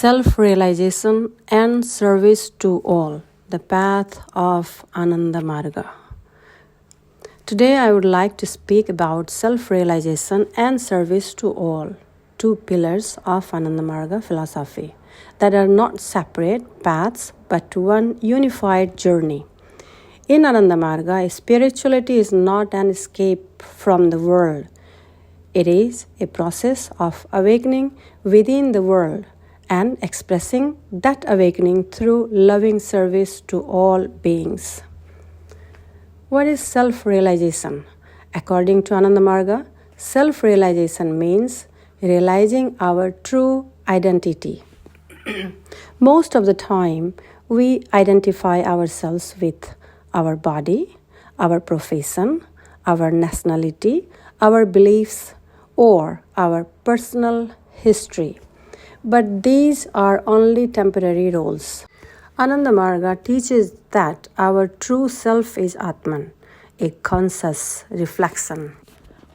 Self-realization and service to all, the path of Ánanda Marga. Today I would like to speak about self-realization and service to all, two pillars of Ánanda Marga philosophy that are not separate paths but one unified journey. In Ánanda Marga, spirituality is not an escape from the world. It is a process of awakening within the world and expressing that awakening through loving service to all beings. What is self-realization? According to Ánanda Marga, self-realization means realizing our true identity. Most of the time, we identify ourselves with our body, our profession, our nationality, our beliefs, or our personal history. But these are only temporary roles. Ánanda Marga teaches that our true self is Atman, a conscious reflection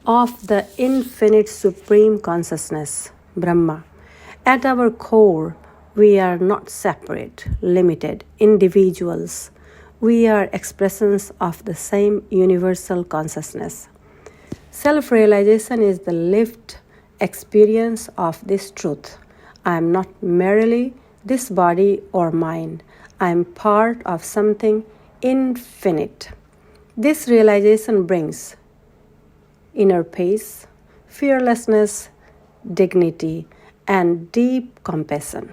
of the infinite supreme consciousness, Brahma. At our core, we are not separate, limited individuals. We are expressions of the same universal consciousness. Self-realization is the lived experience of this truth. I am not merely this body or mind. I am part of something infinite. This realization brings inner peace, fearlessness, dignity, and deep compassion.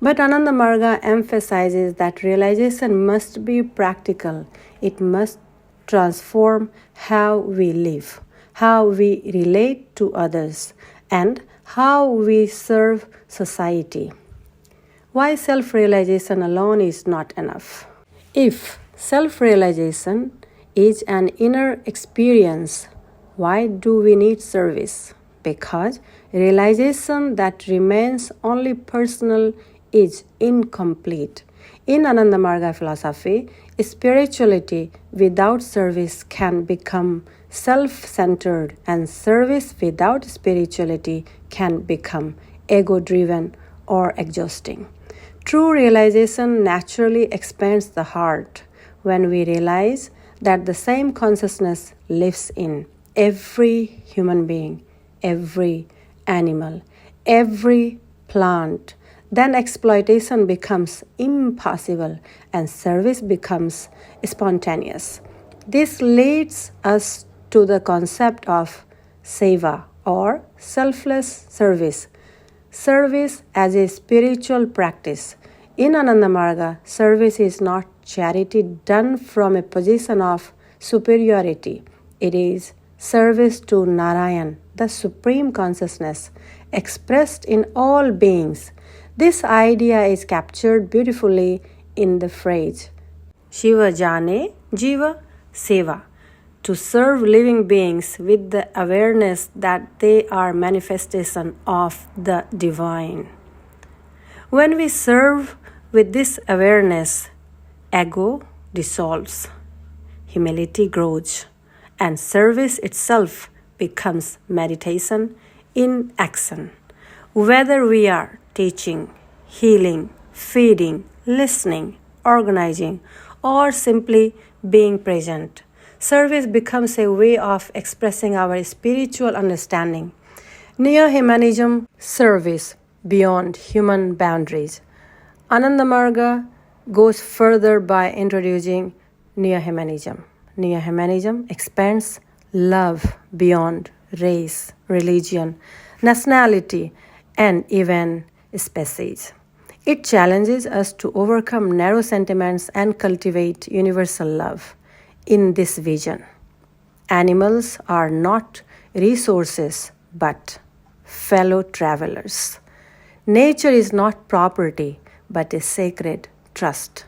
But Ánanda Marga emphasizes that realization must be practical. It must transform how we live, how we relate to others, and how we serve society. Why self-realization alone is not enough? If self-realization is an inner experience, why do we need service? Because realization that remains only personal is incomplete. In Ánanda Marga philosophy, spirituality without service can become self-centered, and service without spirituality can become ego-driven or exhausting. True realization naturally expands the heart when we realize that the same consciousness lives in every human being, every animal, every plant. Then exploitation becomes impossible and service becomes spontaneous. This leads us to the concept of seva or selfless service. Service as a spiritual practice. In Ánanda Marga, service is not charity done from a position of superiority. It is service to Narayan, the Supreme Consciousness, expressed in all beings. This idea is captured beautifully in the phrase, Shiva Jane Jiva Seva, to serve living beings with the awareness that they are manifestation of the divine. When we serve with this awareness, ego dissolves, humility grows, and service itself becomes meditation in action. Whether we are teaching, healing, feeding, listening, organizing, or simply being present, service becomes a way of expressing our spiritual understanding. Neo-humanism, service beyond human boundaries. Ánanda Marga goes further by introducing neo-humanism. Neo-humanism expands love beyond race, religion, nationality, and even species. It challenges us to overcome narrow sentiments and cultivate universal love. In this vision, animals are not resources but fellow travelers. Nature is not property but a sacred trust.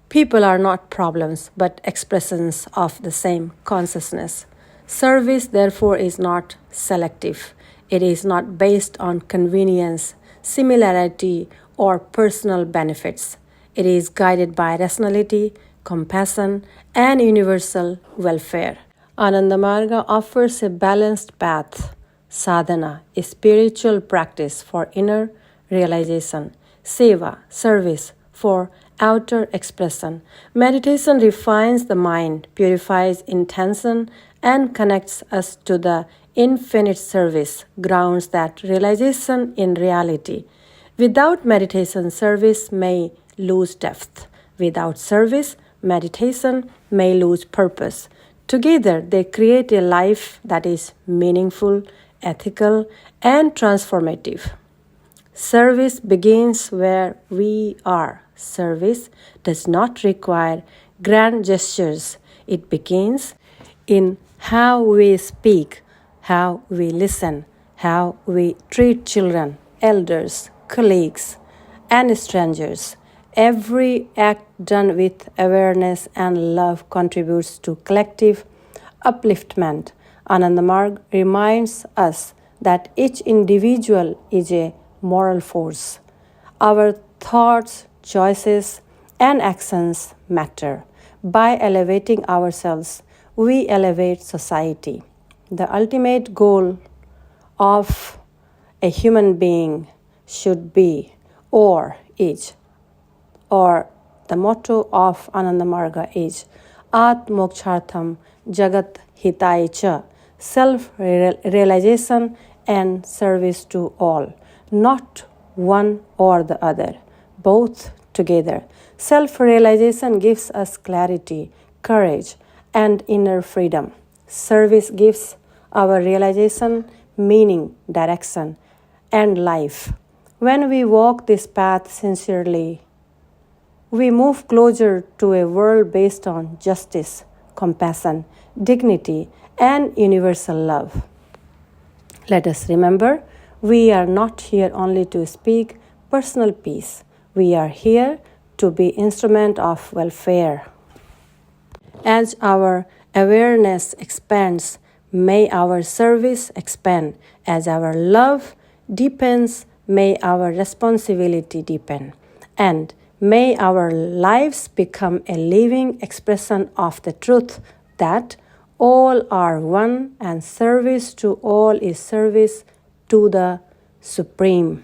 People are not problems but expressions of the same consciousness. Service, therefore, is not selective. It is not based on convenience, similarity, or personal benefits. It is guided by rationality, compassion, and universal welfare. Ánanda Marga offers a balanced path, sadhana, a spiritual practice for inner realization, seva, service for outer expression. Meditation refines the mind, purifies intention, and connects us to the infinite service, grounds that realization in reality. Without meditation, service may lose depth. Without service, meditation may lose purpose. Together, they create a life that is meaningful, ethical, and transformative. Service begins where we are. Service does not require grand gestures. It begins in how we speak, how we listen, how we treat children, elders, colleagues, and strangers. Every act done with awareness and love contributes to collective upliftment. Ánanda Marga reminds us that each individual is a moral force. Our thoughts, choices, and actions matter. By elevating ourselves, we elevate society. The ultimate goal of a human being should be, or is, or the motto of Ánanda Marga is At Mokshartham Jagat Hitai Cha, self-realization and service to all, not one or the other, both together. Self-realization gives us clarity, courage, and inner freedom. Service gives our realization meaning, direction, and life. When we walk this path sincerely, we move closer to a world based on justice, compassion, dignity, and universal love. Let us remember, we are not here only to speak personal peace. We are here to be instrument of welfare. As our awareness expands, may our service expand. As our love deepens, may our responsibility deepen. And may our lives become a living expression of the truth that all are one and service to all is service to the Supreme.